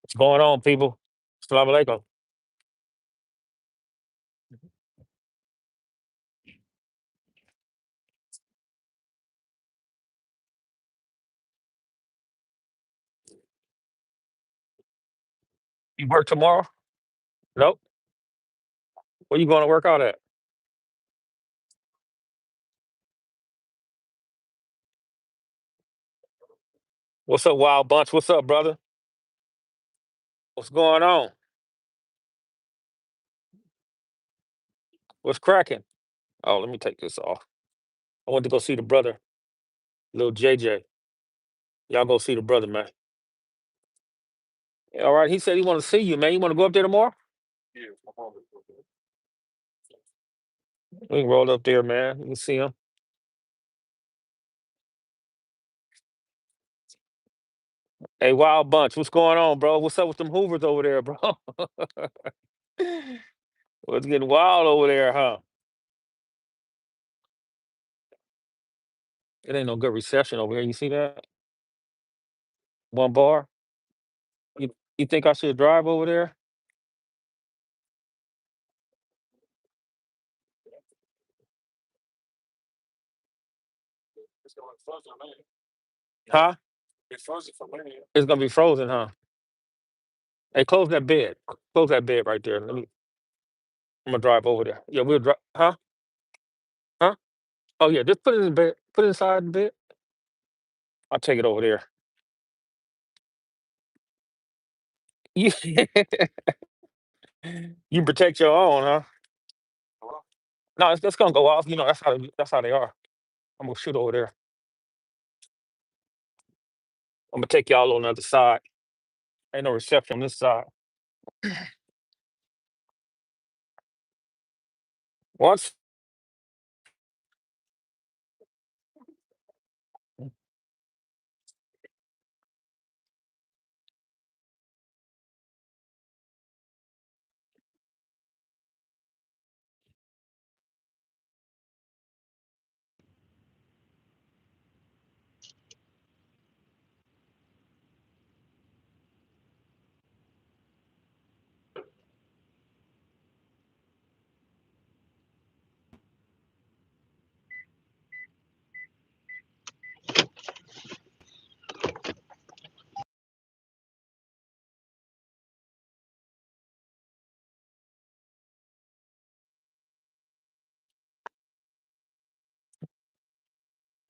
What's going on, people? Assalamu alaikum. You work tomorrow? Nope. Where you going to work out at? What's up, Wild Bunch? What's up, brother? What's going on? What's cracking? Oh, let me take this off. I went to go see the brother, little JJ. Y'all go see the brother, man. All right. He said he want to see you, man. You want to go up there tomorrow? We can roll up there, man. You can see him. Hey, Wild Bunch, what's going on, bro? What's up with them Hoovers over there, bro? What's getting wild over there, huh? It ain't no good reception over here. You see that? One bar. You think I should drive over there? Huh? It's gonna be frozen, huh? Hey, close that bed. Close that bed right there. I'm gonna drive over there. Yeah, we'll drive. Huh? Huh? Oh yeah, just put it in the bed. Put it inside the bed. I'll take it over there. You, you protect your own, huh? No, it's gonna go off. You know, that's how they are. I'm gonna shoot over there. I'm gonna take y'all on the other side. Ain't no reception on this side. Once,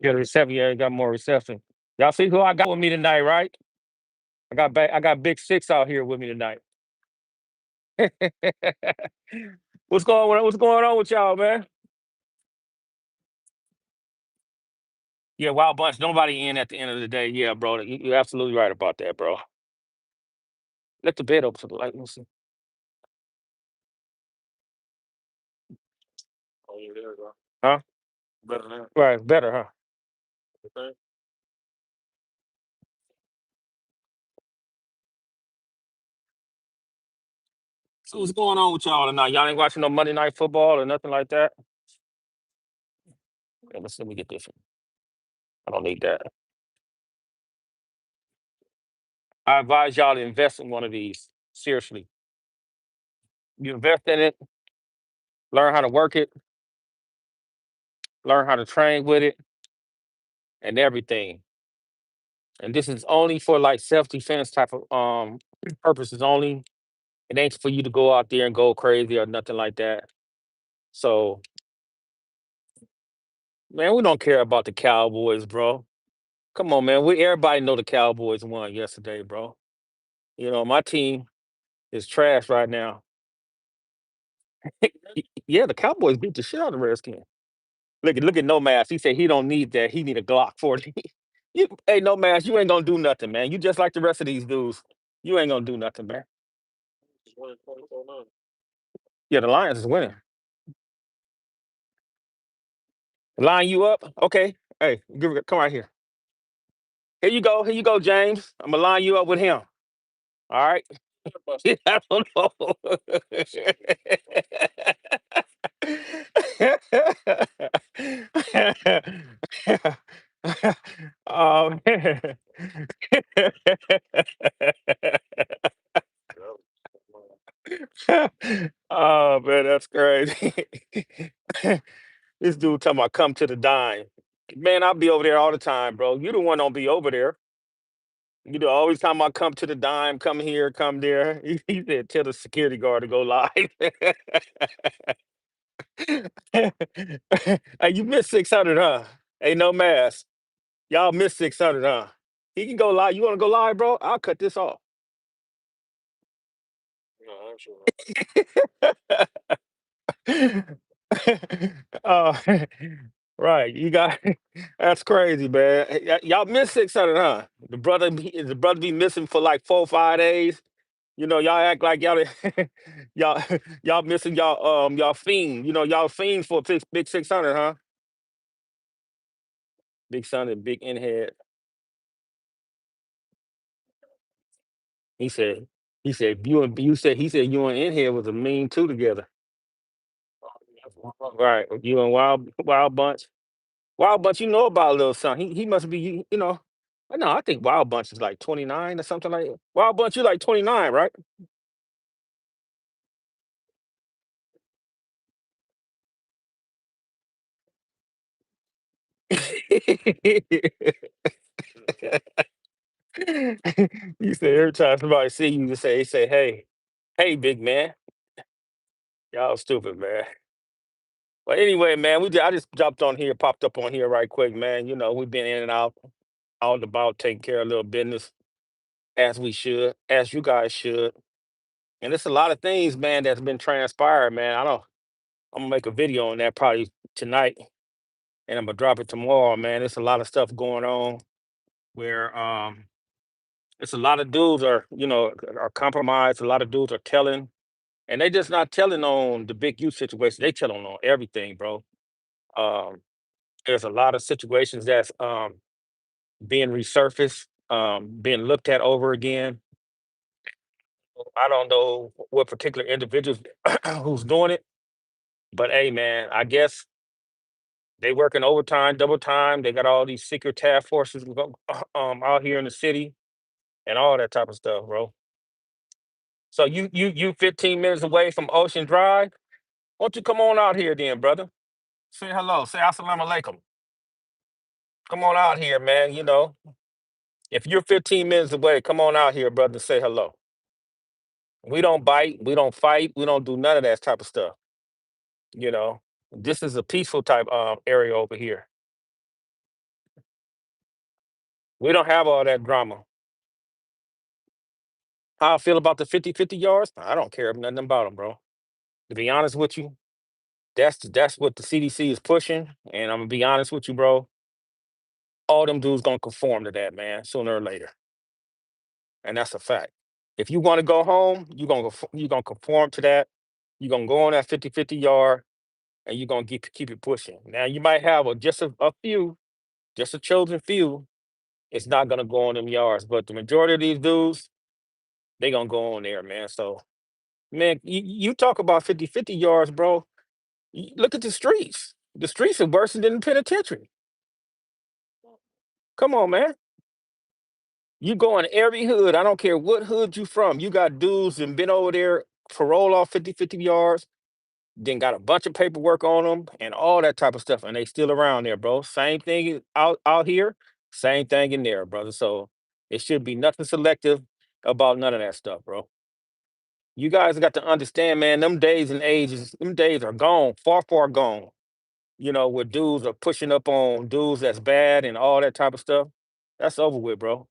yeah, the reception. Yeah, got more reception. Y'all see who I got with me tonight, right? I got Big Six out here with me tonight. What's going on? What's going on with y'all, man? Yeah, Wild Bunch. Nobody in at the end of the day. Yeah, bro. You're absolutely right about that, bro. Let the bed open for the light. Let me see. Huh? Right, better, huh? So what's going on with y'all tonight? Y'all ain't watching no Monday Night Football or nothing like that? Okay, let me get this one. I don't need that. I advise y'all to invest in one of these. Seriously. You invest in it, learn how to work it, learn how to train with it, and everything. And this is only for like self-defense type of purposes only. It ain't for you to go out there and go crazy or nothing like that. So, man, we don't care about the Cowboys, bro. Come on, man. We everybody know the Cowboys won yesterday, bro. You know, my team is trash right now. Yeah, the Cowboys beat the shit out of the Redskins. Look at No Mask. He said he don't need that. He need a Glock 40. Hey, No Mask, you ain't gonna do nothing, man. You just like the rest of these dudes. You ain't gonna do nothing, man. Yeah, the Lions is winning. Line you up? Okay. Hey, come right here. Here you go. Here you go, James. I'm gonna line you up with him. All right. I don't know. Oh man. Oh man, that's crazy. This dude talking about come to the dime. Man, I'll be over there all the time, bro. You the one don't be over there. You know, always talking about come to the dime, come here, come there. He said tell the security guard to go live. Hey, you missed 600, huh? Ain't no mask. Y'all missed 600, huh? He can go live. You want to go live, bro? I'll cut this off. No, I'm sure. Oh, right. You got that's crazy, man. Y'all missed 600, huh? The brother be missing for like 4 or 5 days. You know, y'all act like y'all y'all y'all missing y'all fiend. You know, y'all fiend for a big 600, huh? Big son and big in head. He said he said you and in head was a mean two together. Right. You and Wild Bunch. Wild Bunch, you know about little son. He must be you know. No, I think Wild Bunch is like 29 or something like that. Wild Bunch, you like 29, right? You say every time somebody see you, you say, hey, big man. Y'all stupid, man. But anyway, man, I just jumped on here, popped up on here right quick, man. You know, we've been in and out and about, taking care of a little business as we should, as you guys should. And it's a lot of things, man, that's been transpired, man. I'm gonna make a video on that probably tonight, and I'm gonna drop it tomorrow, man. It's a lot of stuff going on where it's a lot of dudes are compromised. A lot of dudes are telling, and they just not telling on the big youth situation. They telling on everything, bro. Um, there's a lot of situations that's being resurfaced, being looked at over again. I don't know what particular individuals who's doing it, but hey, man, I guess they working overtime, double time. They got all these secret task forces out here in the city and all that type of stuff, bro. So you 15 minutes away from Ocean Drive. Why don't you come on out here then, brother? Say hello. Say assalamu alaikum. Come on out here, man. You know, if you're 15 minutes away, come on out here, brother. Say hello. We don't bite. We don't fight. We don't do none of that type of stuff. You know, this is a peaceful type area over here. We don't have all that drama. How I feel about the 50-50 yards? I don't care nothing about them, bro. To be honest with you, that's what the CDC is pushing. And I'm gonna be honest with you, bro. All them dudes gonna conform to that, man, sooner or later, and that's a fact. If you want to go home, you gonna conform to that. You're gonna go on that 50-50 yard, and you're gonna keep it pushing. Now you might have a few, just a chosen few. It's not gonna go on them yards, but the majority of these dudes, they gonna go on there, man. So, man, you talk about 50-50 yards, bro. Look at the streets. The streets are worse than the penitentiary. Come on, man. You go in every hood. I don't care what hood you from. You got dudes that been over there, parole off 50-50 yards, then got a bunch of paperwork on them and all that type of stuff. And they still around there, bro. Same thing out here, same thing in there, brother. So it should be nothing selective about none of that stuff, bro. You guys got to understand, man, them days and ages, them days are gone, far, far gone. You know, where dudes are pushing up on dudes that's bad and all that type of stuff. That's over with, bro.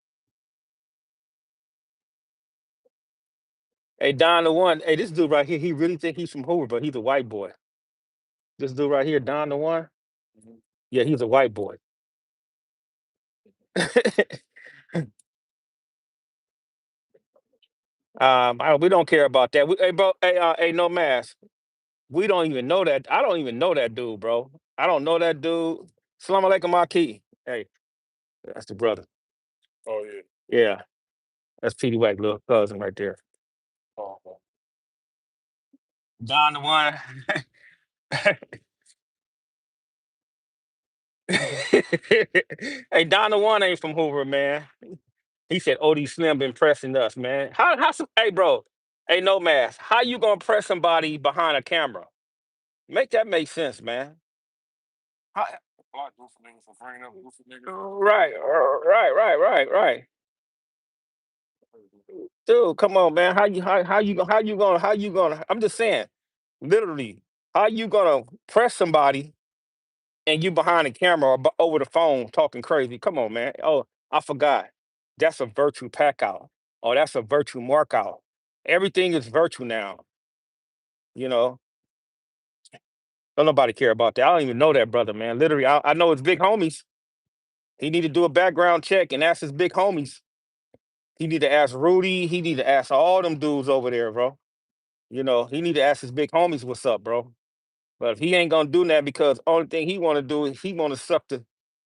Hey, Don the one. Hey, this dude right here, he really think he's from Hoover, but he's a white boy. This dude right here, Don the one. Yeah, he's a white boy. We don't care about that. Hey, bro. Hey, no mask. We don't even know that. I don't even know that dude, bro. I don't know that dude. Salam alaikum, Aki. Hey, that's the brother. Oh yeah. Yeah, that's Petey Wack, little cousin right there. Oh, okay. Don the one. Hey, Don the one ain't from Hoover, man. He said, "OD Slim been pressing us, man." Hey, bro. Ain't no math. How you gonna press somebody behind a camera? Make that make sense, man. How- right, right. Dude, come on, man. How you gonna? I'm just saying, literally, how you gonna press somebody and you behind the camera or over the phone talking crazy? Come on, man. Oh, I forgot. That's a virtual pack out. Oh, that's a virtual mark out. Everything is virtual now. You know, don't nobody care about that. I don't even know that brother, man. Literally, I know his big homies. He need to do a background check and ask his big homies. He need to ask Rudy. He need to ask all them dudes over there, bro. He need to ask his big homies what's up, bro. But if he ain't gonna do that because only thing he want to do is he want to suck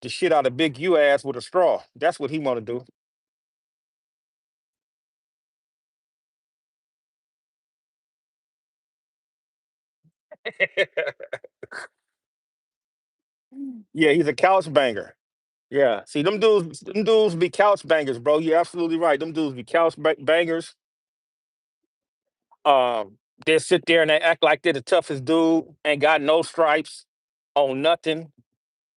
the shit out of big U ass with a straw. That's what he want to do. Yeah, he's a couch banger. Yeah, see them dudes be couch bangers, bro. You're absolutely right. Them dudes be bangers. They sit there and they act like they're the toughest dude, ain't got no stripes on nothing.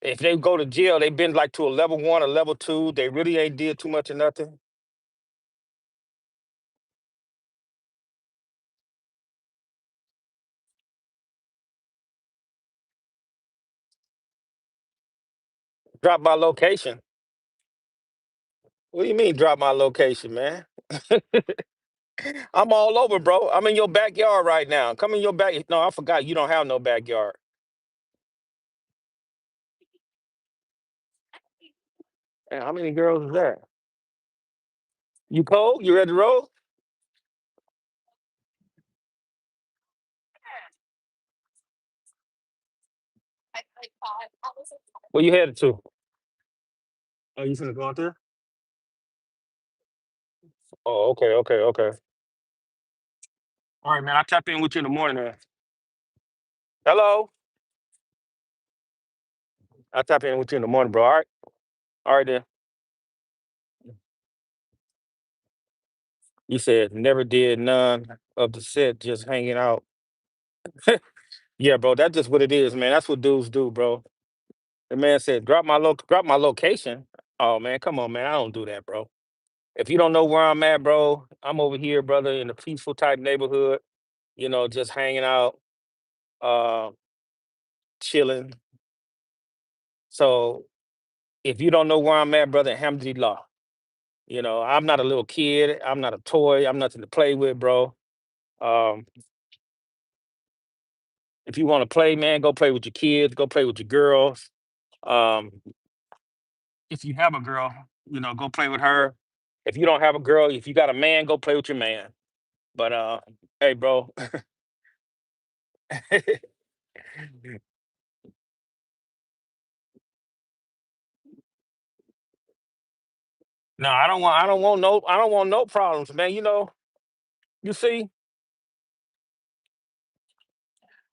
If they go to jail, they been like to a level one or level two. They really ain't did too much of nothing. Drop my location. What do you mean drop my location, man? I'm all over, bro. I'm in your backyard right now. Come in your back. No, I forgot you don't have no backyard. Man, how many girls is that? You cold? You ready to roll? Where you headed to? Oh, you finna go out there? Oh, okay. All right, man. I'll tap in with you in the morning, man. Hello. I'll tap in with you in the morning, bro. All right. All right, then. You said never did none of the set, just hanging out. Yeah, bro. That's just what it is, man. That's what dudes do, bro. The man said, drop my location. Oh man, come on, man. I don't do that, bro. If you don't know where I'm at, bro, I'm over here, brother, in a peaceful type neighborhood, just hanging out, uh, chilling. So if you don't know where I'm at, brother, alhamdulillah. I'm not a little kid. I'm not a toy. I'm nothing to play with, bro. Um, if you want to play, man, go play with your kids, go play with your girls. Um, if you have a girl, go play with her. If you don't have a girl, if you got a man, go play with your man. But hey, bro. No, I don't want no problems, man. You see,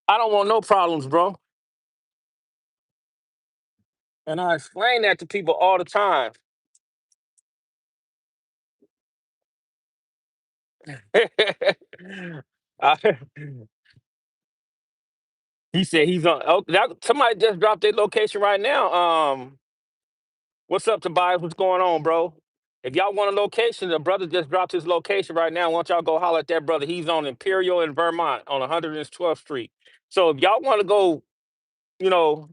I don't want no problems, bro. And I explain that to people all the time. I- he said he's on. Oh, somebody just dropped their location right now. What's up, Tobias? What's going on, bro? If y'all want a location, the brother just dropped his location right now. Why don't y'all go holler at that brother? He's on Imperial in Vermont on 112th Street. So if y'all want to go,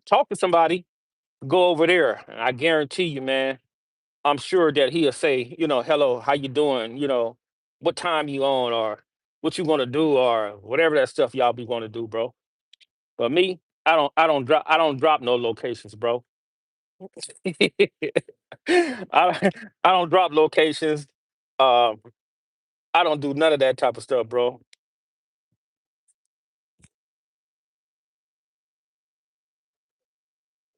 talk to somebody, go over there. And I guarantee you, man, I'm sure that he'll say, hello, how you doing? What time you on or what you want to do or whatever that stuff y'all be want to do, bro. But me, I don't drop no locations, bro. I I don't drop locations. Um, I don't do none of that type of stuff, bro.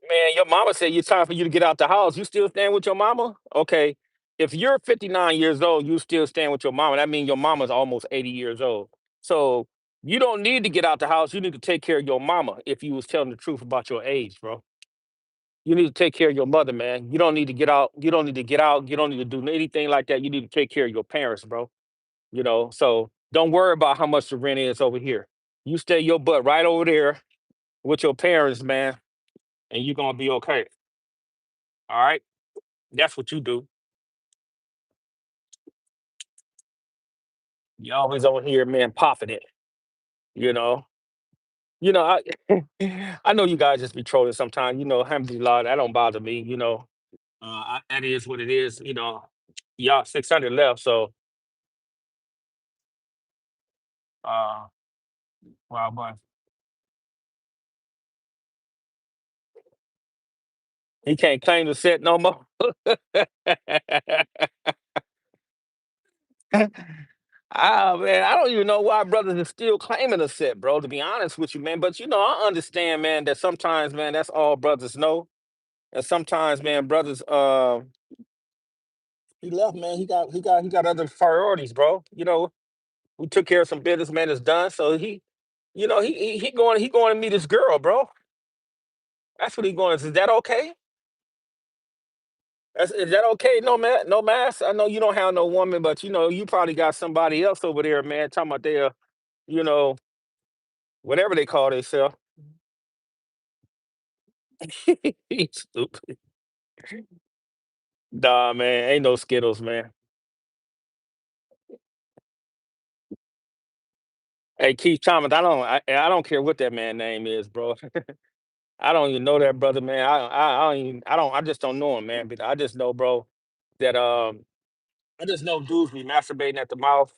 Man, your mama said it's time for you to get out the house. You still staying with your mama? Okay. If you're 59 years old, you still staying with your mama. That means your mama's almost 80 years old. So you don't need to get out the house. You need to take care of your mama if you was telling the truth about your age, bro. You need to take care of your mother, man. You don't need to get out. You don't need to get out. You don't need to do anything like that. You need to take care of your parents, bro. So Don't worry about how much the rent is over here. You stay your butt right over there with your parents, man, and you're gonna be okay. All right. That's what you do. You always over here, man, popping it. You know. I I know you guys just be trolling sometimes. Alhamdulillah, that don't bother me. That is what it is. Y'all 600 left, so uh, wow, boy, he can't claim the set no more. Ah man, I don't even know why brothers is still claiming a set, bro. To be honest with you, man. But I understand, man, that sometimes, man, that's all brothers know. And sometimes, man, brothers, he left, man. He got other priorities, bro. We took care of some business, man. It's done. So he going to meet his girl, bro. That's what he going. Is that okay? Is that okay? No man, no mass. I know you don't have no woman, but you probably got somebody else over there, man. Talking about their, you know, whatever they call themselves. Stupid. Nah, man, ain't no Skittles, man. Hey, Keith Thomas, I don't care what that man name is, bro. I don't even know that brother, man. I just don't know him, man. But I just know, bro, that I just know dudes be masturbating at the mouth.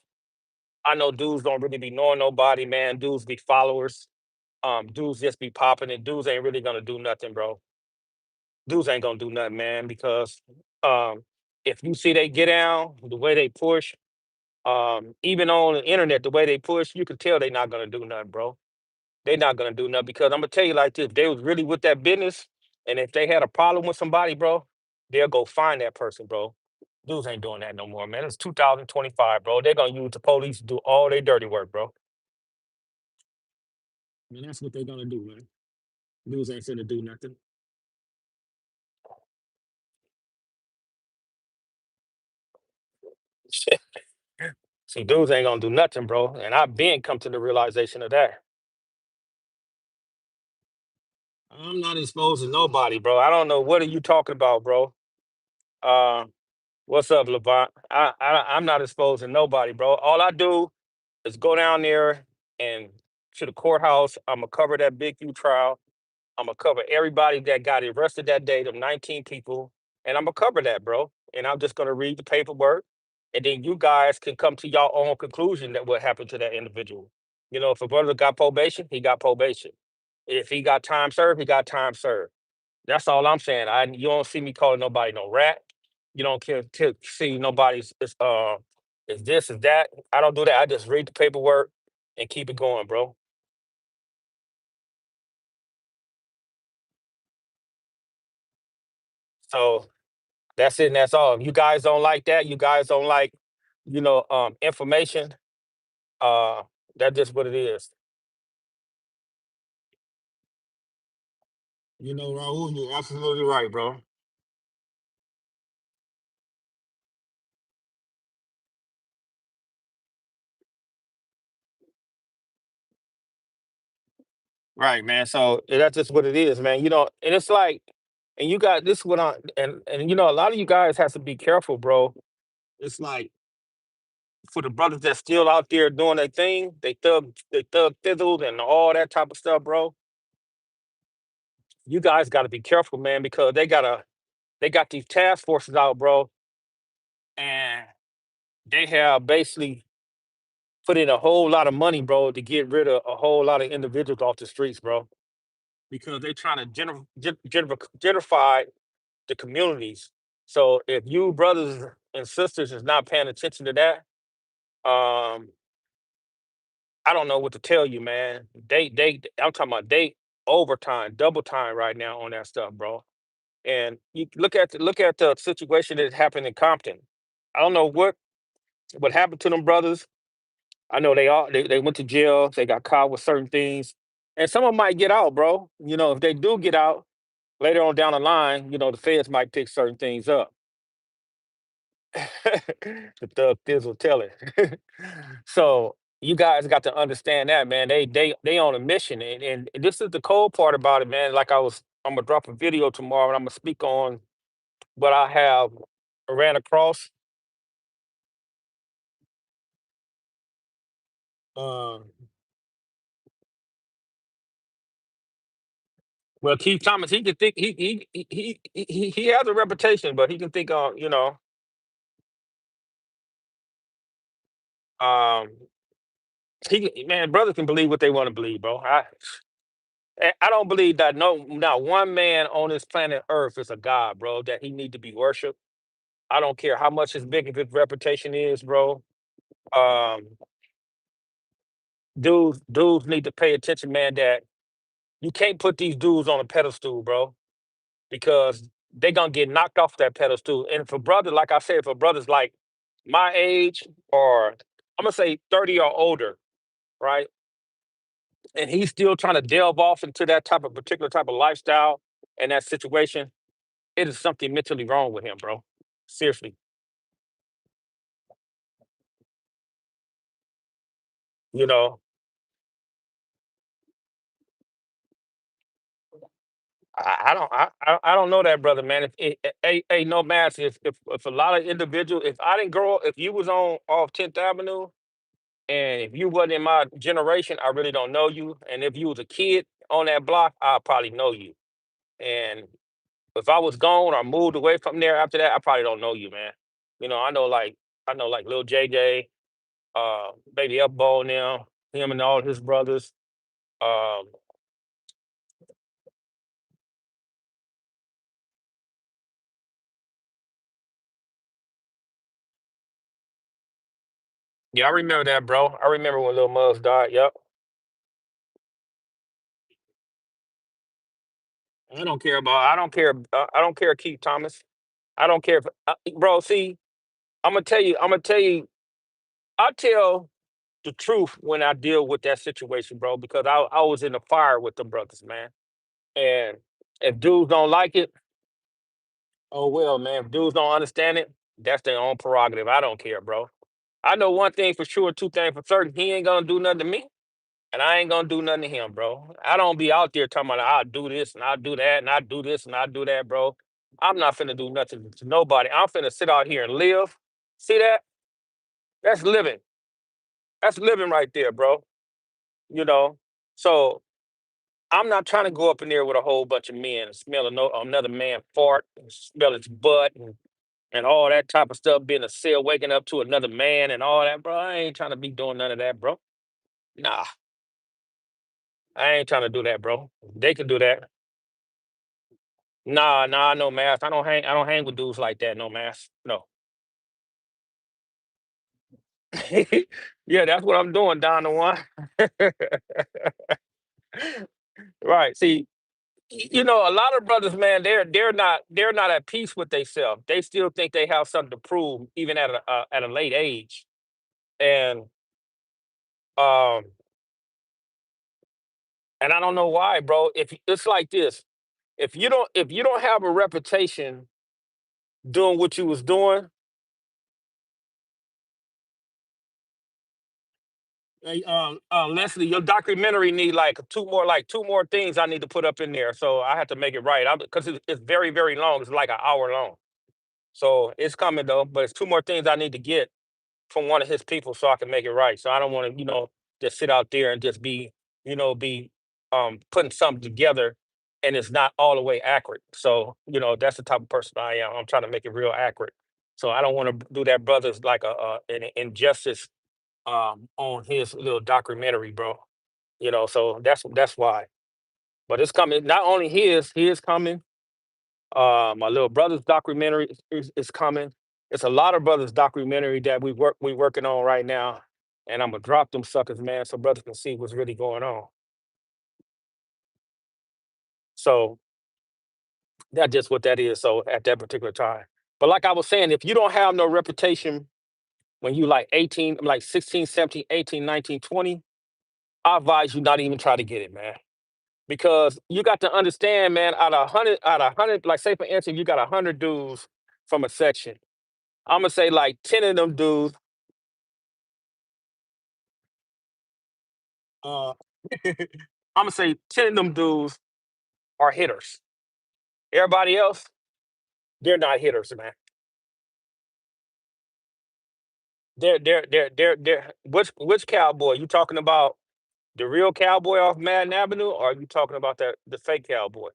I know dudes don't really be knowing nobody, man. Dudes be followers. Dudes just be popping it. Dudes ain't really gonna do nothing, bro. Dudes ain't gonna do nothing, man, because um if you see they get down, the way they push, even on the internet, the way they push, you can tell they not gonna do nothing, bro. They not gonna do nothing because I'm gonna tell you like this: they was really with that business, and if they had a problem with somebody, bro, they'll go find that person, bro. Dudes ain't doing that no more, man. It's 2025, bro. They're gonna use the police to do all their dirty work, bro. Man, that's what they're gonna do, man. Dudes ain't finna do nothing. See, dudes ain't gonna do nothing, bro. And I've been come to the realization of that. I'm not exposing nobody, bro. I don't know what are you talking about, bro. Uh, what's up, Levant? I'm not exposing nobody, bro. All I do is go down there and to the courthouse. I'm gonna cover that big U trial. I'm gonna cover everybody that got arrested that day, them 19 people, and I'm gonna cover that, bro. And I'm just gonna read the paperwork, and then you guys can come to your own conclusion that what happened to that individual. If a brother got probation, he got probation. If he got time served, he got time served. That's all I'm saying. You don't see me calling nobody no rat. You don't see nobody's is this is that. I don't do that. I just read the paperwork and keep it going, bro. So that's it and that's all. If you guys don't like that, you guys don't like, information, uh, that's just what it is. Raul, you're absolutely right, bro. Right, man. So that's just what it is, man. And it's like, and you got this what I and a lot of you guys have to be careful, bro. It's like for the brothers that's still out there doing their thing, they thug fizzled and all that type of stuff, bro. You guys got to be careful, man, because they got these task forces out, bro, and they have basically put in a whole lot of money, bro, to get rid of a whole lot of individuals off the streets, bro, because they're trying to gentrify the communities. So if you brothers and sisters is not paying attention to that, um, I don't know what to tell you, man. I'm talking about they overtime, double time right now on that stuff, bro. And you look at the situation that happened in Compton. I don't know what happened to them brothers. I know they went to jail. They got caught with certain things, and some of them might get out, bro. If they do get out later on down the line, the feds might pick certain things up. The thug thiz will tell it. So You guys got to understand that, man. They on a mission, and this is the cold part about it, man. I'm gonna drop a video tomorrow, and I'm gonna speak on what I have ran across. Um, well, Keith Thomas, he can think he has a reputation, but he can think on um man, brothers can believe what they want to believe, bro. I don't believe that not one man on this planet Earth is a god, bro, that he need to be worshipped. I don't care how much his big his reputation is, bro. Um, dudes need to pay attention, man. That you can't put these dudes on a pedestal, bro, because they gonna get knocked off that pedestal. And for brothers, like I said, for brothers like my age, or I'm gonna say 30 or older, right? And he's still trying to delve off into that type of particular type of lifestyle and that situation. It is something mentally wrong with him, bro. Seriously, you know. I don't know that, brother, man. Hey, no mass. If a lot of individuals, if I didn't grow up, if you was on off 10th Avenue, and if you wasn't in my generation, I really don't know you. And if you was a kid on that block, I probably know you. And if I was gone or moved away from there after that, I probably don't know you, man. I know like Lil JJ, Baby Upbo now, him and all his brothers. Um, yeah, I remember that, bro. I remember when Lil Muz died. Yep. I don't care, Keith Thomas. I don't care if, bro. See, I'm gonna tell you. I tell the truth when I deal with that situation, bro, because I was in the fire with them brothers, man. And if dudes don't like it, oh well, man. If dudes don't understand it, that's their own prerogative. I don't care, bro. I know one thing for sure, two things for certain. He ain't gonna do nothing to me, and I ain't gonna do nothing to him, bro. I don't be out there talking about I'll do this and I'll do that and I'll do this and I'll do that, bro. I'm not finna do nothing to nobody. I'm finna sit out here and live. See that? That's living. That's living right there, bro. You know. So I'm not trying to go up in there with a whole bunch of men and smell another man fart, and smell his butt, and all that type of stuff. Being a cell, waking up to another man and all that, bro. I ain't trying to be doing none of that, bro. Nah, I ain't trying to do that, bro. They can do that. Nah, no mask. I don't hang with dudes like that. No mask. No. Yeah, that's what I'm doing down the one. Right. See, a lot of brothers, man, they're not at peace with themselves. They still think they have something to prove, even at a late age. And um, and I don't know why, bro. If it's like this, if you don't have a reputation doing what you was doing, hey, Leslie, your documentary need like two more things I need to put up in there. So I have to make it right. Because it's very, very long. It's like an hour long. So it's coming though, but it's two more things I need to get from one of his people so I can make it right. So I don't want to, just sit out there and just be putting something together and it's not all the way accurate. So, that's the type of person I am. I'm trying to make it real accurate. So I don't want to do that brother's like an injustice on his little documentary, bro. So that's why. But it's coming. Not only his coming. My little brother's documentary is coming. It's a lot of brothers documentary that we working on right now, and I'm gonna drop them suckers, man, so brothers can see what's really going on. So that's just what that is. So at that particular time, but like I was saying, if you don't have no reputation when you like 18, like 16, 17, 18, 19, 20, I advise you not even try to get it, man. Because you got to understand, man, out of 100, like say for instance, you got 100 dudes from a section. I'm gonna say like 10 of them dudes Uh, I'm gonna say 10 of them dudes are hitters. Everybody else, they're not hitters, man. They're which cowboy? You talking about the real cowboy off Madden Avenue, or are you talking about the fake cowboy?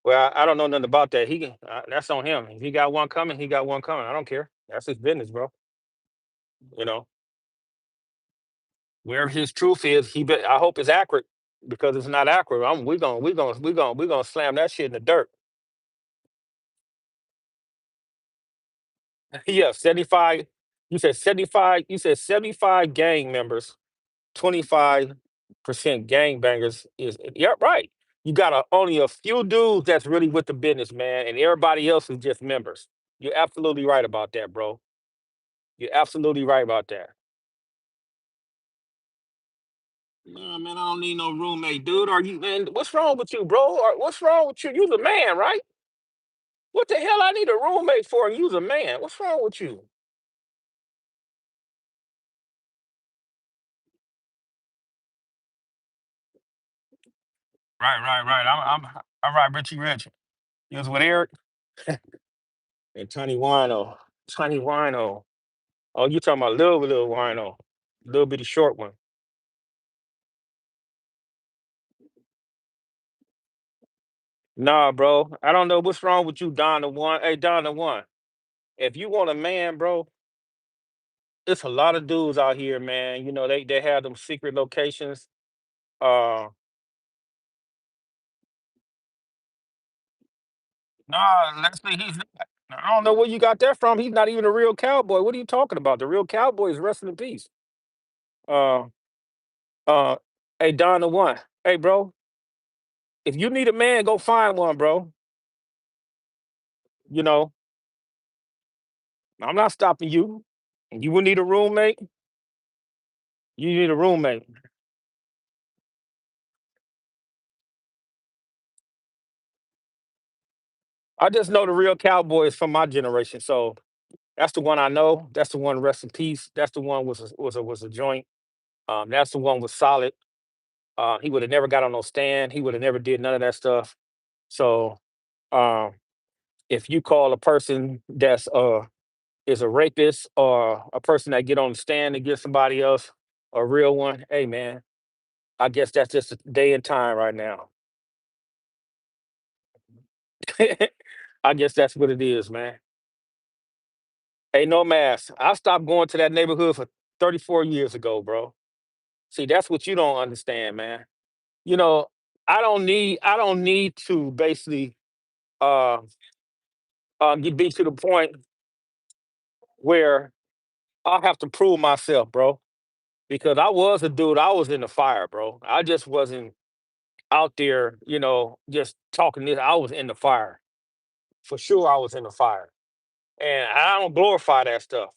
Well, I don't know nothing about that. That's on him. If he got one coming, he got one coming. I don't care. That's his business, bro. You know, where his truth is, I hope it's accurate because it's not accurate. We gonna slam that shit in the dirt. Yeah, 75. You said 75. You said 75 gang members, 25% gang bangers is yeah, right. You got only a few dudes that's really with the business, man, and everybody else is just members. You're absolutely right about that, bro. You're absolutely right about that. Nah, man, I don't need no roommate, dude. Are you man? What's wrong with you, bro? Or what's wrong with you? You's a man, right? What the hell I need a roommate for? And you's a man. What's wrong with you? Right. I'm right, Richie Rich. You was with Eric and Tiny Wino. Tiny Wino. Oh, you talking about little Wino. Little bitty short one. Nah, bro. I don't know what's wrong with you, Don the one. Hey, Don the one. If you want a man, bro, it's a lot of dudes out here, man. You know, they have them secret locations. Uh Nah, Leslie, he's not. I don't know where you got that from. He's not even a real cowboy. What are you talking about? The real cowboy is resting in peace. Uh, uh, hey, Don the one. Hey, bro, if you need a man, go find one, bro. You know, I'm not stopping you. You will need a roommate. You need a roommate. I just know the real cowboy is from my generation, so that's the one I know. That's the one rest in peace. That's the one was a joint. That's the one was solid. He would have never got on no stand. He would have never did none of that stuff. So um, if you call a person that's is a rapist or a person that get on the stand against somebody else, a real one, hey man, I guess that's just a day and time right now. I guess that's what it is, man. Ain't no mask. I stopped going to that neighborhood for 34 years ago, bro. See, that's what you don't understand, man. You know, I don't need to basically uh get be to the point where I have to prove myself, bro. Because I was a dude, I was in the fire, bro. I just wasn't out there, just talking this. I was in the fire. For sure I was in the fire. And I don't glorify that stuff.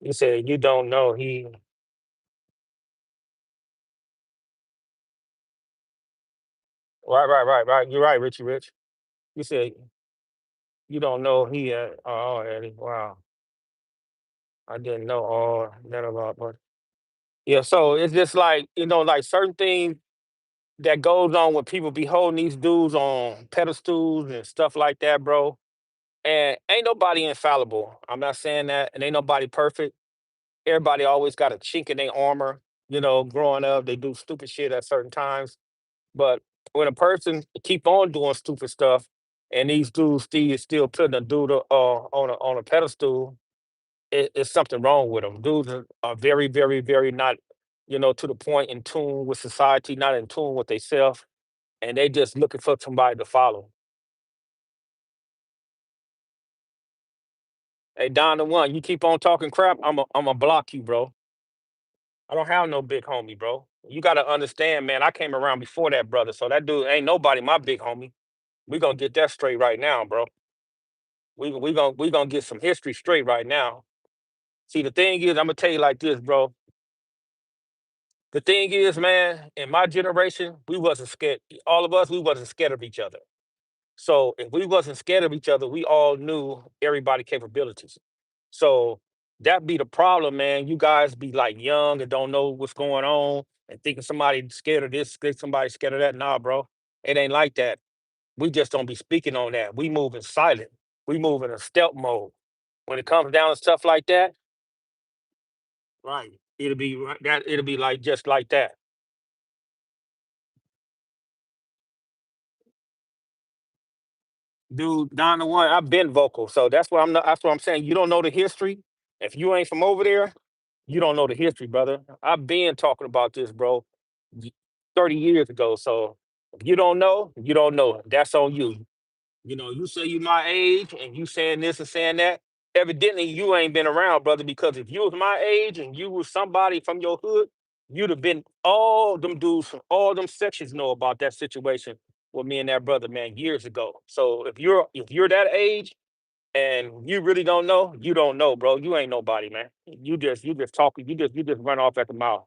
You said you don't know he right. You're right, Richie Rich. You said you don't know he oh Eddie. Wow. I didn't know all that about but yeah, so it's just like, like certain things that goes on when people be holding these dudes on pedestals and stuff like that, bro. And ain't nobody infallible. I'm not saying that, and ain't nobody perfect. Everybody always got a chink in their armor. Growing up, they do stupid shit at certain times. But when a person keep on doing stupid stuff, and these dudes still putting a dude on a pedestal, it's something wrong with them. Dudes are very, very, very not, to the point in tune with society, not in tune with themselves, and they just looking for somebody to follow. Hey, Don the one, you keep on talking crap, I'm gonna block you, bro. I don't have no big homie, bro. You gotta understand, man. I came around before that brother, so that dude ain't nobody my big homie. We gonna get that straight right now, bro. We gonna get some history straight right now. See, the thing is, I'm gonna tell you like this, bro. The thing is, man, in my generation, we wasn't scared. All of us, we wasn't scared of each other. So if we wasn't scared of each other, we all knew everybody' capabilities. So that be the problem, man. You guys be like young and don't know what's going on and thinking somebody scared of this, think somebody scared of that. Nah, bro. It ain't like that. We just don't be speaking on that. We move in silent. We move in a stealth mode. When it comes down to stuff like that, right. It'll be that it'll be like just like that. Dude, Don the one, I've been vocal. So that's what I'm not, that's what I'm saying. You don't know the history. If you ain't from over there, you don't know the history, brother. I've been talking about this, bro, y- 30 years ago. So if you don't know, you don't know. That's on you. You say you my age and you saying this and saying that. Evidently, you ain't been around, brother, because if you was my age and you was somebody from your hood, you'd have been all them dudes from all them sections know about that situation with me and that brother, man, years ago. So if you're that age and you really don't know, you don't know, bro. You ain't nobody, man. You just talking, you just run off at the mouth.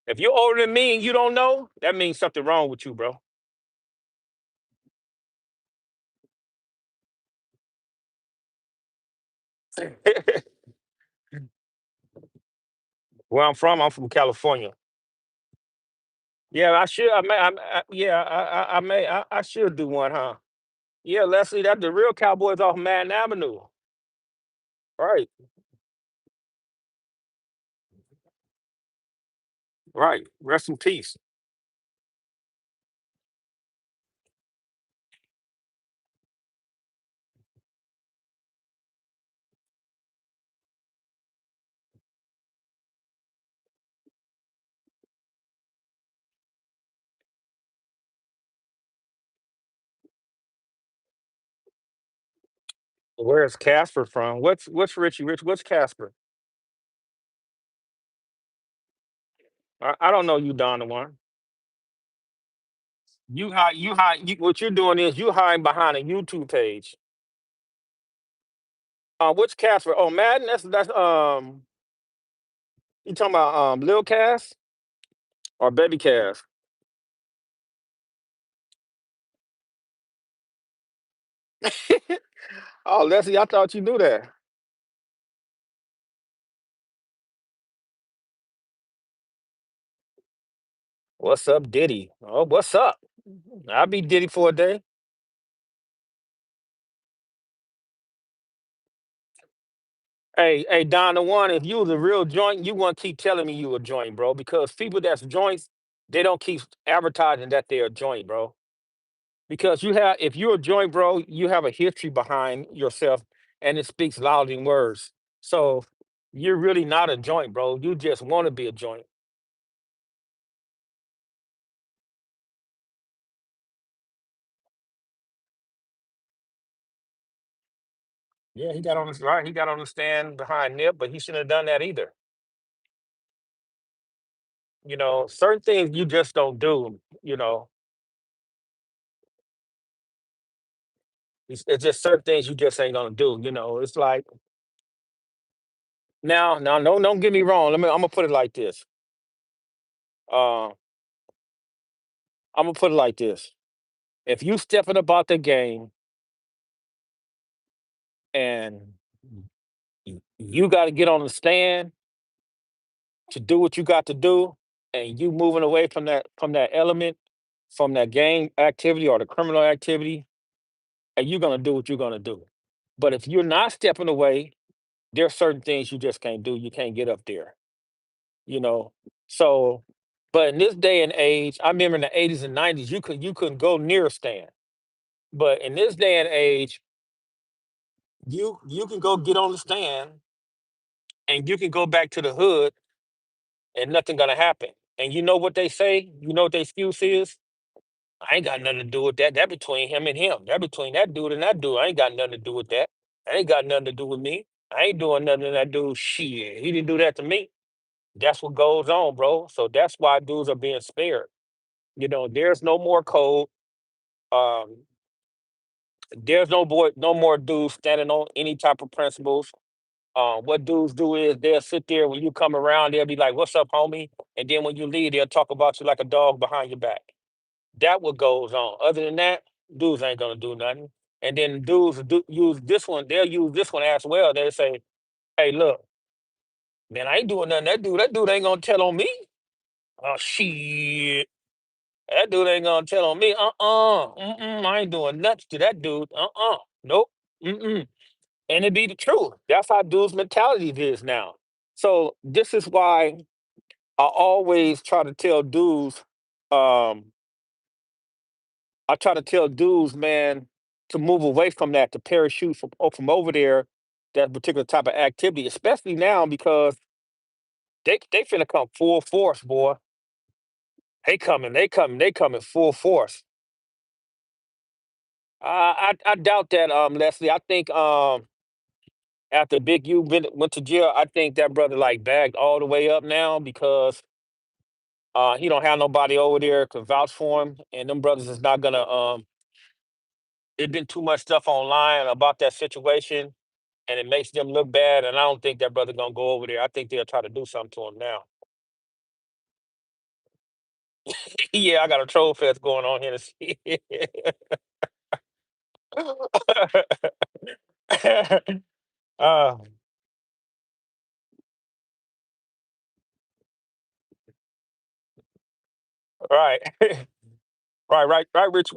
If you're older than me and you don't know, that means something wrong with you, bro. Where I'm from California. Yeah, I should. Yeah, I may. I should do one, huh? Yeah, Leslie, that the real Cowboys off Madden Avenue. Right, right. Rest in peace. Where's Casper from? What's Richie Rich? What's Casper? I don't know you, Don the one. What you're doing is you hiding behind a YouTube page. What's Casper? Oh, Madden. That's. You talking about Lil Cass or Baby Cass? Oh, Leslie, I thought you knew that. What's up, Diddy? Oh, what's up? I'll be Diddy for a day. Hey, Don the one, if you was a real joint, you wouldn't keep telling me you a joint, bro. Because people that's joints, they don't keep advertising that they're a joint, bro. Because if you're a joint, bro, you have a history behind yourself, and it speaks louder than words. So you're really not a joint, bro. You just want to be a joint. Yeah, he got on his right. He got on the stand behind Nip, but he shouldn't have done that either. Certain things you just don't do. It's just certain things you just ain't gonna do. It's like now, no, don't get me wrong. I'm gonna put it like this. Uh, I'm gonna put it like this. If you stepping about the game and you got to get on the stand to do what you got to do, and you moving away from that element, from that game activity or the criminal activity, and you're gonna do what you're gonna do. But if you're not stepping away, there's certain things you just can't do. You can't get up there. You know. So, but in this day and age, I remember in the '80s and '90s, you couldn't go near a stand. But in this day and age, you can go get on the stand and you can go back to the hood and nothing gonna happen. And you know what they say? You know what their excuse is? I ain't got nothing to do with that. That between him and him. That between that dude and that dude. I ain't got nothing to do with that. I ain't got nothing to do with me. I ain't doing nothing to that dude. Shit. He didn't do that to me. That's what goes on, bro. So that's why dudes are being spared. There's no more code. Um, There's no more dudes standing on any type of principles. What dudes do is they'll sit there when you come around, they'll be like, "What's up, homie?" And then when you leave, they'll talk about you like a dog behind your back. That what goes on. Other than that, dudes ain't gonna do nothing. And then dudes use this one. They'll use this one as well. They'll say, "Hey, look, man, I ain't doing nothing. That dude ain't gonna tell on me. Oh shit, that dude ain't gonna tell on me. I ain't doing nothing to that dude. Nope. Mm-mm." And it be the truth. That's how dudes' mentality is now. So this is why I always try to tell dudes, um, I try to tell dudes, man, to move away from that, to parachute from over there, that particular type of activity, especially now because they finna come full force, boy. They coming full force. I doubt that, Leslie. I think after Big U went to jail, I think that brother like bagged all the way up now because he don't have nobody over there to vouch for him, and them brothers is not gonna. It been too much stuff online about that situation, and it makes them look bad. And I don't think that brother gonna go over there. I think they'll try to do something to him now. Yeah, I got a troll fest going on here to see. uh, right, Rich,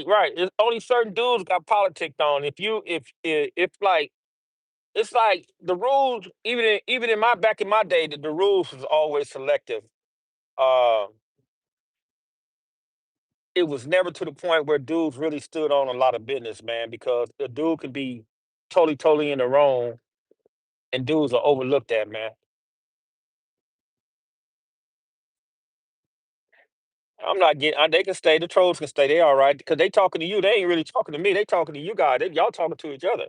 right. It's only certain dudes got politicked on. If like it's like the rules, even in my back in my day, the rules was always selective. Uh, it was never to the point where dudes really stood on a lot of business, man, because the dude could be totally in the wrong, and dudes are overlooked that, man. I'm not getting. They can stay. The trolls can stay. They all right because they talking to you. They ain't really talking to me. They talking to you guys. Y'all talking to each other.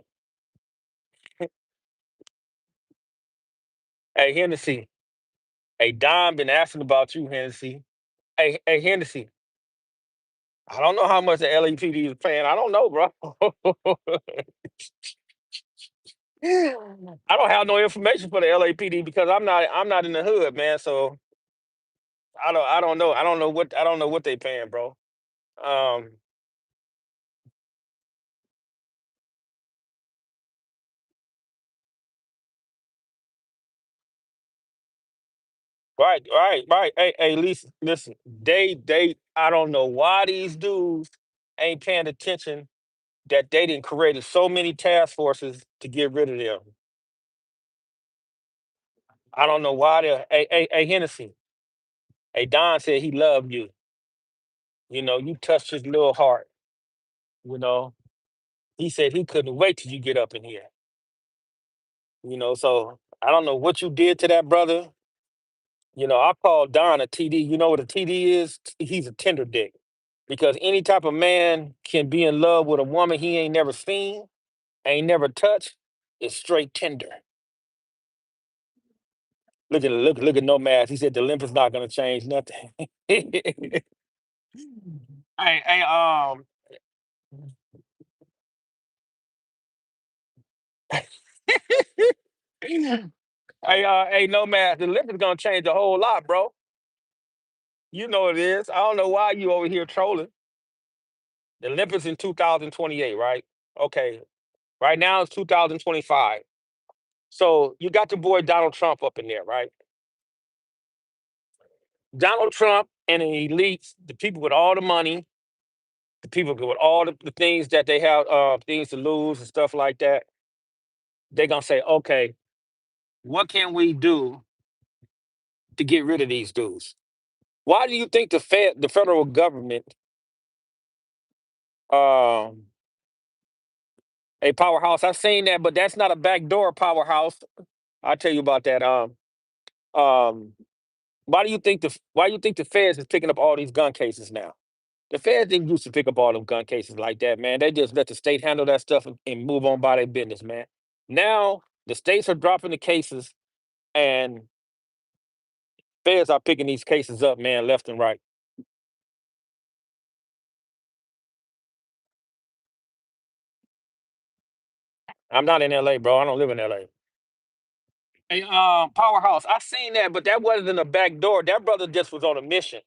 Hey Hennessy. Hey Don been asking about you, Hennessy. Hey Hennessy. I don't know how much the LAPD is paying. I don't know, bro. I don't have no information for the LAPD because I'm not in the hood, man. So I don't know what they paying, bro. Um, right. Hey, listen. They. I don't know why these dudes ain't paying attention that they didn't created so many task forces to get rid of them. I don't know why they. Hey, Hennessy. Hey, Don said he loved you. You touched his little heart. You know, he said he couldn't wait till you get up in here. So I don't know what you did to that brother. I call Don a TD. You know what a TD is? He's a tender dick. Because any type of man can be in love with a woman he ain't never seen, ain't never touched, is straight tender. Look at Nomad. He said the limp is not gonna change nothing. Hey, hey, Nomad, the limp is gonna change a whole lot, bro. You know it is. I don't know why you over here trolling. The Olympics in 2028, right? Okay. Right now it's 2025. So you got the boy Donald Trump up in there, right? Donald Trump and the elites, the people with all the money, the people with all the things that they have, things to lose and stuff like that, they're gonna say, okay, what can we do to get rid of these dudes? Why do you think the federal government, um, a powerhouse? I've seen that, but that's not a backdoor powerhouse. I'll tell you about that. Um, why do you think the feds is picking up all these gun cases now? The feds didn't used to pick up all them gun cases like that, man. They just let the state handle that stuff and move on by their business, man. Now the states are dropping the cases and feds are picking these cases up, man, left and right. I'm not in LA, bro. I don't live in LA. Hey, Powerhouse, I seen that, but that wasn't a back door. That brother just was on a mission.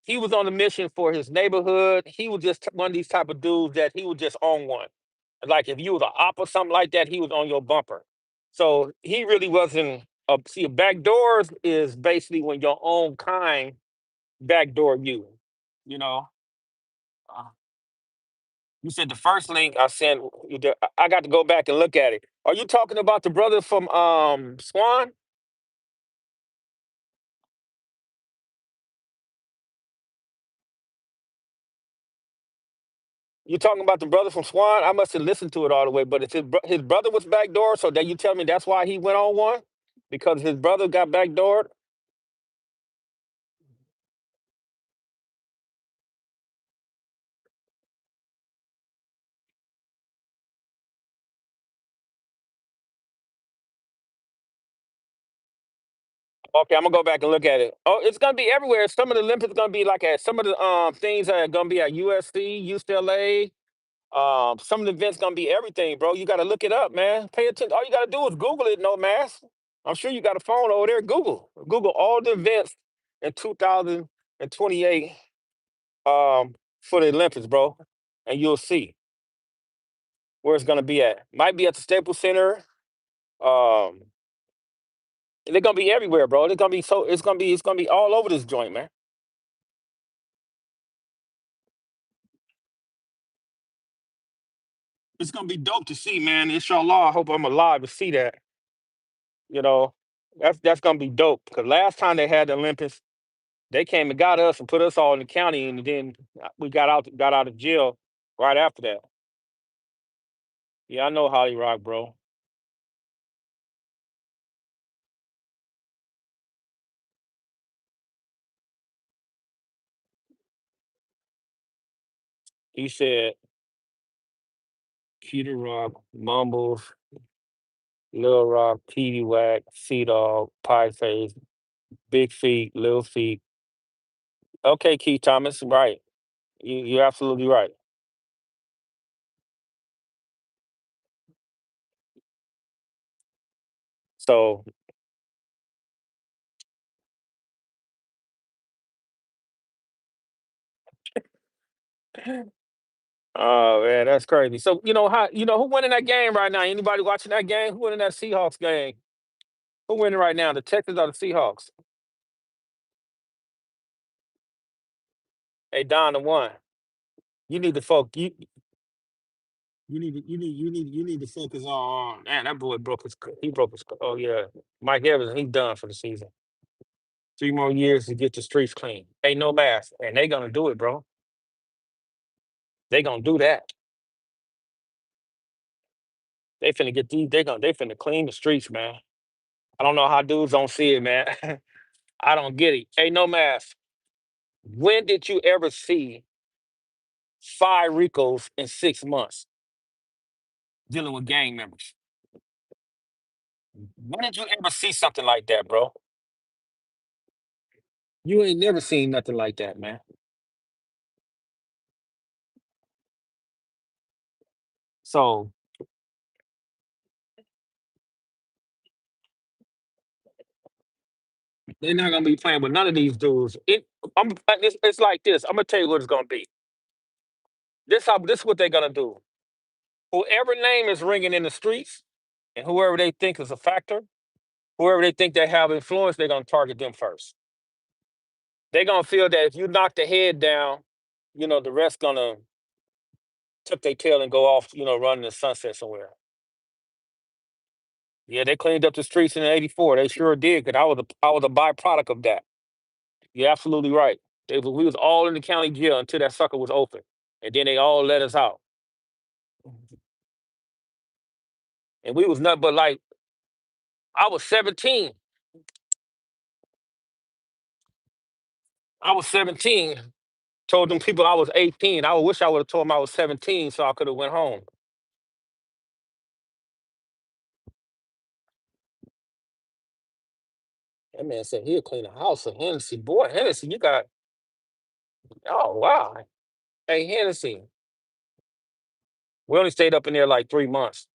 He was on a mission for his neighborhood. He was just one of these type of dudes that he was just on one. Like if you was an op or something like that, he was on your bumper. So he really wasn't. See, back doors is basically when your own kind backdoor you. You know, Uh, you said the first link I sent. I got to go back and look at it. Are you talking about the brother from Swan? You talking about the brother from Swan? I must have listened to it all the way, but it's his brother was backdoor. So that you tell me that's why he went on one because his brother got backdoored. Okay, I'm gonna go back and look at it. Oh, it's gonna be everywhere. Some of the Olympics gonna be like at some of the things are gonna be at USC, UCLA. Some of the events gonna be everything, bro. You gotta look it up, man. Pay attention. All you gotta do is Google it, no mask. I'm sure you got a phone over there. Google all the events in 2028 for the Olympics, bro, and you'll see where it's gonna be at. Might be at the Staples Center. Um, they're gonna be everywhere, bro. They're gonna be so. It's gonna be all over this joint, man. It's gonna be dope to see, man. Inshallah, I hope I'm alive to see that. You know, that's gonna be dope. Cause last time they had the Olympics, they came and got us and put us all in the county, and then we got out of jail right after that. Yeah, I know Holly Rock, bro. He said Peter Rock, Mumbles, Lil Rock, Petey Wack, Sea Dog, Pie Face, Big Feet, Little Feet. Okay, Keith Thomas, right. You're absolutely right. So, oh man, that's crazy. So you know who winning that game right now? Anybody watching that game? Who winning that Seahawks game? Who winning right now? The Texans or the Seahawks? Hey, Don the one. You need to focus. You need to focus on. Man, that boy broke his. He broke his. Oh yeah, Mike Evans. He's done for the season. 3 more years to get the streets clean. Ain't no mask, and they gonna do it, bro. They gonna do that. They finna get these. They finna clean the streets, man. I don't know how dudes don't see it, man. I don't get it. Ain't no mask. When did you ever see 5 Ricos in 6 months dealing with gang members? When did you ever see something like that, bro? You ain't never seen nothing like that, man. So they're not gonna be playing with none of these dudes. It's like this. I'm gonna tell you what it's gonna be. This what they're gonna do. Whoever name is ringing in the streets, and whoever they think is a factor, whoever they think they have influence, they're gonna target them first. They're gonna feel that if you knock the head down, the rest gonna tuck their tail and go off, run in the sunset somewhere. Yeah, they cleaned up the streets in '84. They sure did, because I was a byproduct of that. You're absolutely right. We was all in the county jail until that sucker was open, and then they all let us out. And we was nothing but like I was 17. I was 17. Told them people I was 18. I wish I would have told them I was 17 so I could have went home. That man said he'll clean the house of Hennessy. Boy, Hennessy, you got oh wow. Hey Hennessy. We only stayed up in there like 3 months.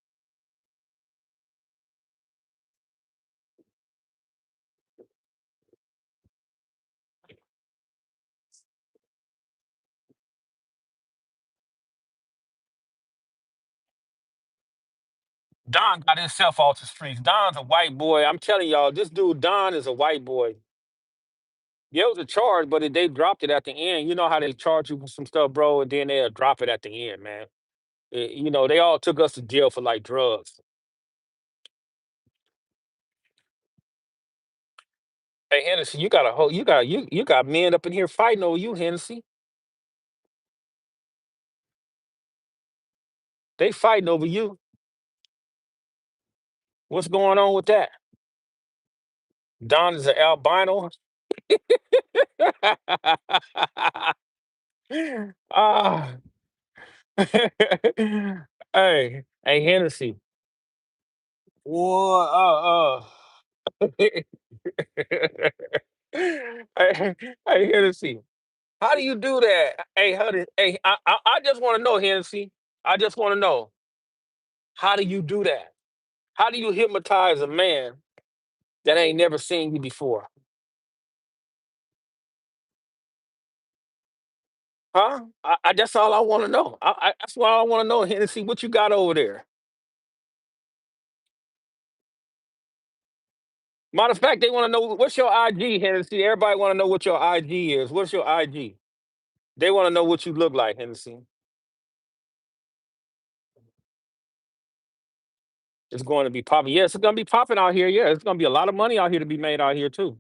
Don got himself off the streets. Don's a white boy. I'm telling y'all, this dude Don is a white boy. Yeah, it was a charge, but they dropped it at the end. You know how they charge you for some stuff, bro, and then they'll drop it at the end, man. They all took us to jail for like drugs. Hey Hennessy, you got a whole you got men up in here fighting over you, Hennessy. They fighting over you. What's going on with that? Don is an albino. Ah, hey, hey, Hennessy. What? Hey, hey, Hennessy. How do you do that? Hey, hey, I just want to know, Hennessy. I just want to know, how do you do that? How do you hypnotize a man that ain't never seen you before? Huh? That's all I want to know. That's what I want to know, Hennessy. What you got over there? Matter of fact, they want to know what's your IG, Hennessy. Everybody want to know what your IG is. What's your IG? They want to know what you look like, Hennessy. It's going to be popping. Yes, it's going to be popping out here. Yeah, it's going to be a lot of money out here to be made out here too.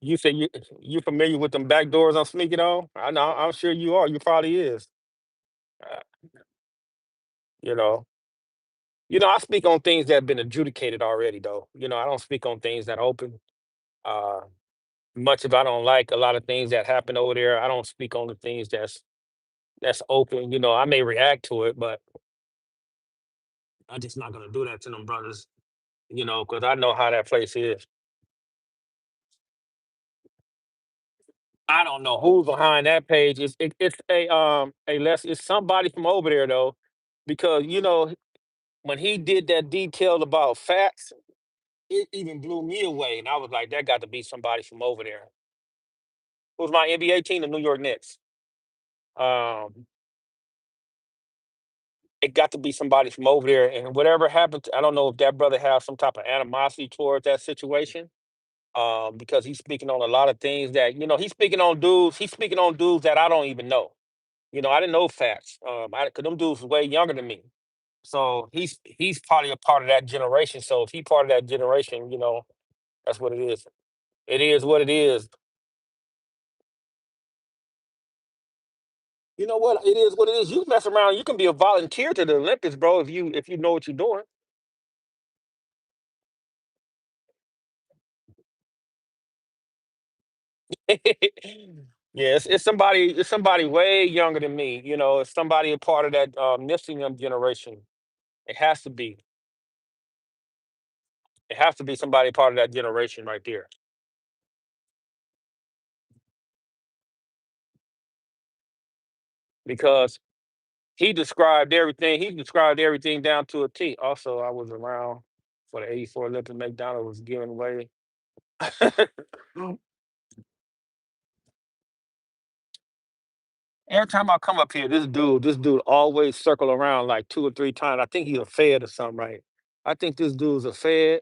you say you familiar with them back doors I'm sneaking on? I know. I'm sure you are. You probably is. Uh, you know. I speak on things that have been adjudicated already, though. I don't speak on things that open. Uh, much if I don't like a lot of things that happen over there, I don't speak on the things that's open. I may react to it, but I'm just not gonna do that to them brothers. Because I know how that place is. I don't know who's behind that page. It's a less it's somebody from over there though, because when he did that detail about facts, it even blew me away, and I was like, that got to be somebody from over there. It was my NBA team, the New York Knicks. Um, it got to be somebody from over there, and whatever happened, I don't know if that brother has some type of animosity towards that situation. Because he's speaking on a lot of things that he's speaking on dudes. He's speaking on dudes that I don't even know. I didn't know facts. Cause them dudes was way younger than me. So he's probably a part of that generation. So if he part of that generation, that's what it is. It is what it is. You know what? It is what it is. You mess around, you can be a volunteer to the Olympics, bro, if you know what you're doing. Yes, it's somebody way younger than me. It's somebody a part of that Nipsey generation. It has to be. It has to be somebody part of that generation right there. Because he described everything down to a T. Also, I was around for the '84 Olympic. McDonald was giving away. Every time I come up here, this dude always circle around like 2 or 3 times. I think he's a Fed or something, right? I think this dude's a Fed.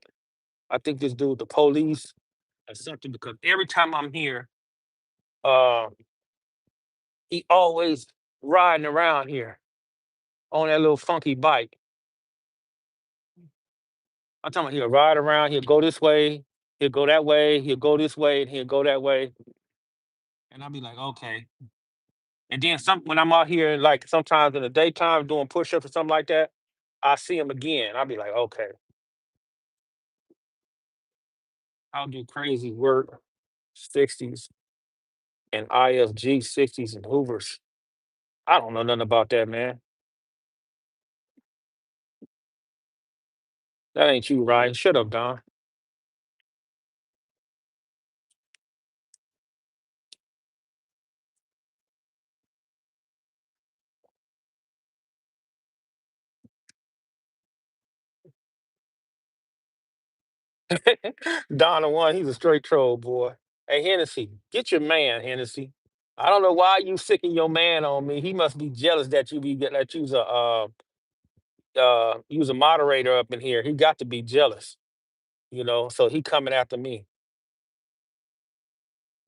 I think this dude the police or something because every time I'm here, uh, he always riding around here on that little funky bike. I'm talking about he'll ride around, he'll go this way, he'll go that way, he'll go this way, and he'll go that way. And I'll be like, okay. And then when I'm out here, like sometimes in the daytime doing push-ups or something like that, I see him again. I'll be like, okay, I'll do crazy work, 60s and IFG 60s and Hoovers. I don't know nothing about that, man. That ain't you, Ryan. Shut up, Don. Donna one, he's a straight troll, boy. Hey, Hennessy, get your man, Hennessy. I don't know why you sicking your man on me. He must be jealous that you was a moderator up in here. He got to be jealous, so he coming after me.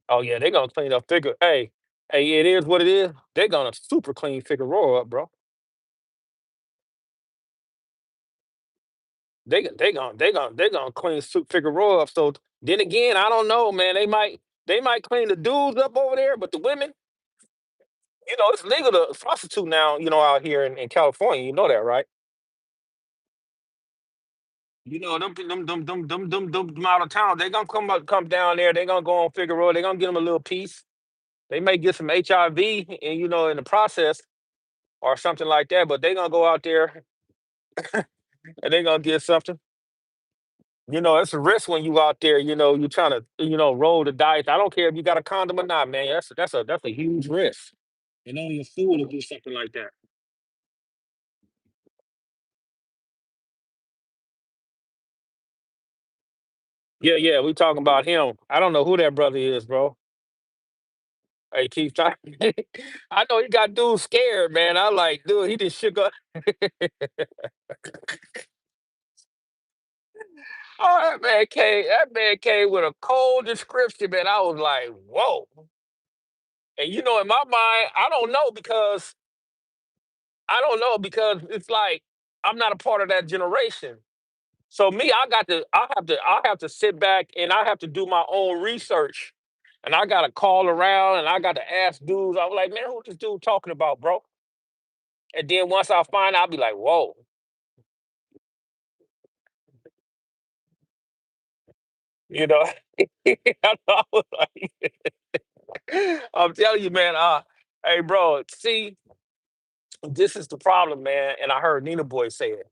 Oh yeah, they gonna clean up figure. Hey, it is what it is. They're gonna super clean Figueroa up, bro. They gonna clean Figueroa up. So then again, I don't know, man. They might clean the dudes up over there, but the women, it's legal to prostitute now, out here in California. You know that, right? Them out of town, they gonna come down there. They gonna go on Figueroa. They gonna get them a little piece. They may get some HIV, and in the process or something like that. But they gonna go out there and they gonna get something. It's a risk when you out there. You trying to roll the dice. I don't care if you got a condom or not, man. That's a huge risk. And only a fool to do something like that. Yeah, yeah, we talking about him. I don't know who that brother is, bro. Hey, Keith, I know he got dude scared, man. I like, dude, he just shook up. Oh, that man came with a cold description, man. I was like, whoa. And in my mind, I don't know because it's like I'm not a part of that generation. So me, I have to sit back and I have to do my own research. And I gotta call around and I got to ask dudes. I was like, man, who this dude talking about, bro? And then once I find out, I'll be like, whoa, you know. I was like, I'm telling you, man. Hey, bro, see, this is the problem, man. And I heard Nina Boy say it.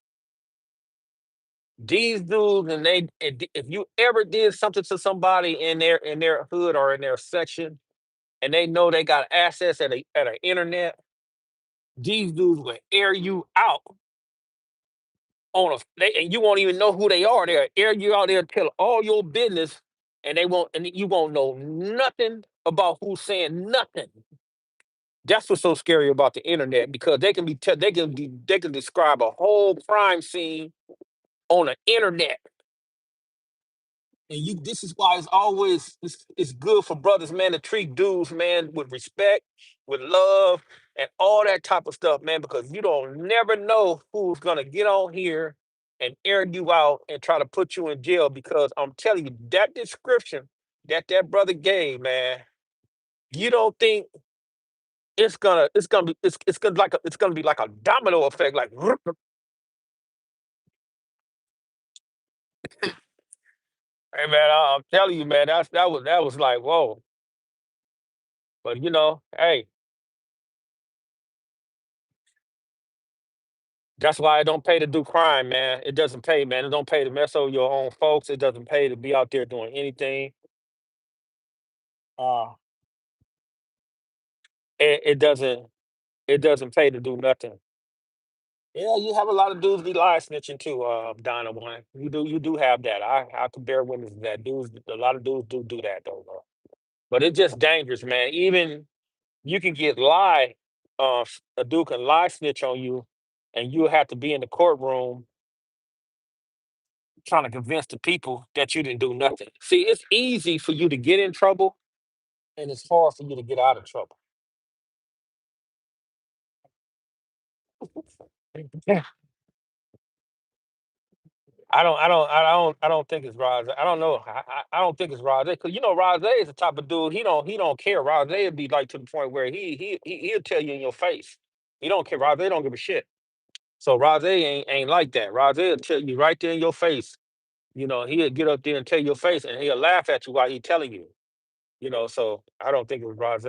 These dudes, if you ever did something to somebody in their hood or in their section, and they know they got access at an internet, these dudes will air you out and you won't even know who they are. They'll air you out there, tell all your business, and you won't know nothing about who's saying nothing. That's what's so scary about the internet because they can describe a whole crime scene on the internet. And this is why it's good for brothers, man, to treat dudes, man, with respect, with love, and all that type of stuff, man, because you don't never know who's gonna get on here and air you out and try to put you in jail. Because I'm telling you, that description that brother gave, man, you don't think it's gonna be like a domino effect, like hey man, I'm telling you, man, that was like whoa. But hey, that's why it don't pay to do crime, man. It doesn't pay, man. It don't pay to mess over your own folks. It doesn't pay to be out there doing anything. Uh, it doesn't pay to do nothing. Yeah, you have a lot of dudes be lie snitching too, Donna one. You do have that. I can bear witness to that. A lot of dudes do that though, bro. But it's just dangerous, man. Even you can get a dude can lie snitch on you, and you have to be in the courtroom trying to convince the people that you didn't do nothing. See, it's easy for you to get in trouble, and it's hard for you to get out of trouble. Yeah. I don't think it's Rod. I don't know. I don't think it's Rod because Rod is the type of dude. He don't care. Rod would be like to the point where he'll tell you in your face. He don't care. Rod don't give a shit. So Rod ain't like that. Rod will tell you right there in your face. He'll get up there and tell your face, and he'll laugh at you while he telling you. So I don't think it was Rod.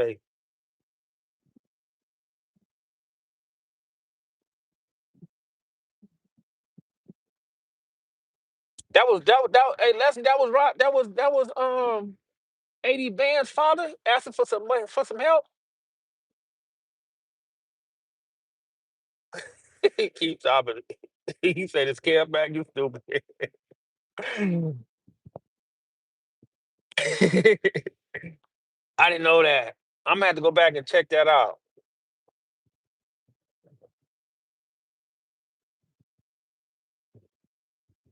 Hey, lesson. That was Rod. That was 80 Band's father asking for some money, for some help. He keeps stopping. He said, "It's cab back, you stupid." I didn't know that. I'm gonna have to go back and check that out.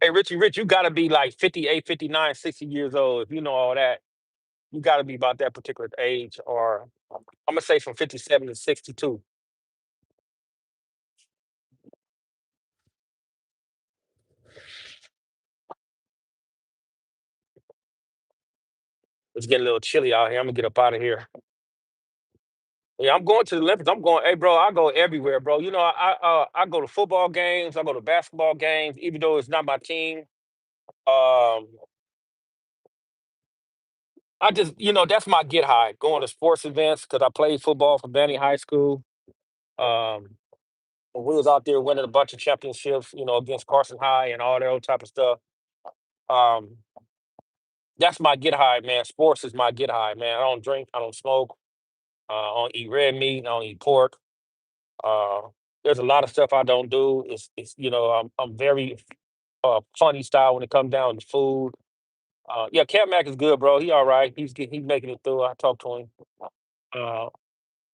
Hey, Richie Rich, you gotta be like 58, 59, 60 years old. If you know all that, you gotta be about that particular age, or I'm gonna say from 57 to 62. It's getting a little chilly out here. I'm gonna get up out of here. Yeah, I'm going to the Olympics. I'm going, hey bro, I go everywhere, bro. You know, I go to football games, I go to basketball games, even though it's not my team. Um, I just, that's my get high, going to sports events because I played football for Benny High School. Um, we was out there winning a bunch of championships, against Carson High and all that old type of stuff. Um, that's my get high, man. Sports is my get high, man. I don't drink, I don't smoke, I don't eat red meat, I don't eat pork. Uh, there's a lot of stuff I don't do. I'm very funny style when it comes down to food. Yeah, Cat Mac is good, bro. He all right. He's making it through. I talked to him. Uh,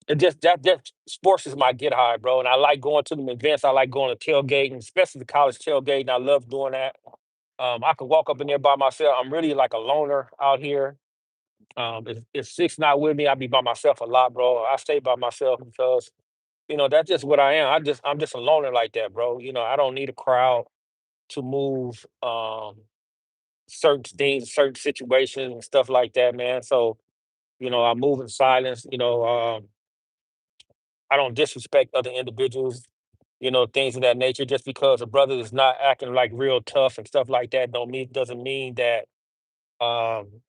it just that sports is my get high, bro. And I like going to them events. I like going to tailgating, especially the college tailgating. I love doing that. I could walk up in there by myself. I'm really like a loner out here. If Six not with me, I be by myself a lot, bro. I stay by myself because that's just what I am. I'm just a loner like that, bro. I don't need a crowd to move certain things, certain situations and stuff like that, man. So, I move in silence. I don't disrespect other individuals, things of that nature. Just because a brother is not acting like real tough and stuff like that doesn't mean that um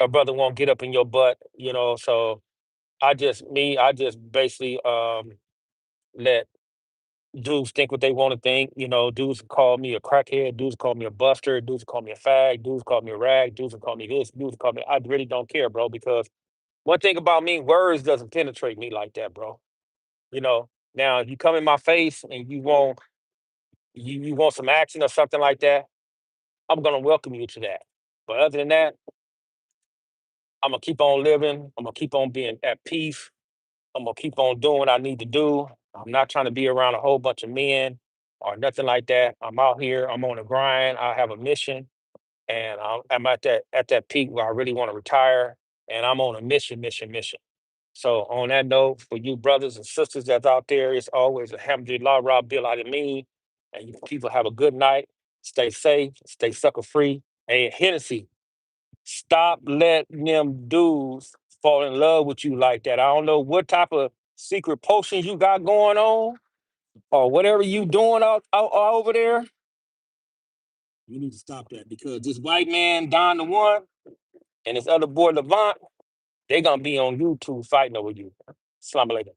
a brother won't get up in your butt. So I just basically let dudes think what they want to think. Dudes call me a crackhead, dudes call me a buster, dudes call me a fag, dudes call me a rag, dudes call me this, dudes call me. I really don't care, bro, because one thing about me, words doesn't penetrate me like that, bro. Now if you come in my face and you want some action or something like that, I'm gonna welcome you to that. But other than that, I'm gonna keep on living. I'm gonna keep on being at peace. I'm gonna keep on doing what I need to do. I'm not trying to be around a whole bunch of men or nothing like that. I'm out here. I'm on a grind. I have a mission, and I'm at that peak where I really want to retire, and I'm on a mission, mission, mission. So on that note, for you brothers and sisters that's out there, it's always alhamdulillah, Rob Bill out of me. And you people have a good night. Stay safe, stay sucker free. And Hennessy, stop letting them dudes fall in love with you like that. I don't know what type of secret potions you got going on or whatever you doing out over there. You need to stop that because this white man, Don the One, and this other boy, Levant, they going to be on YouTube fighting over you. Salam alaikum.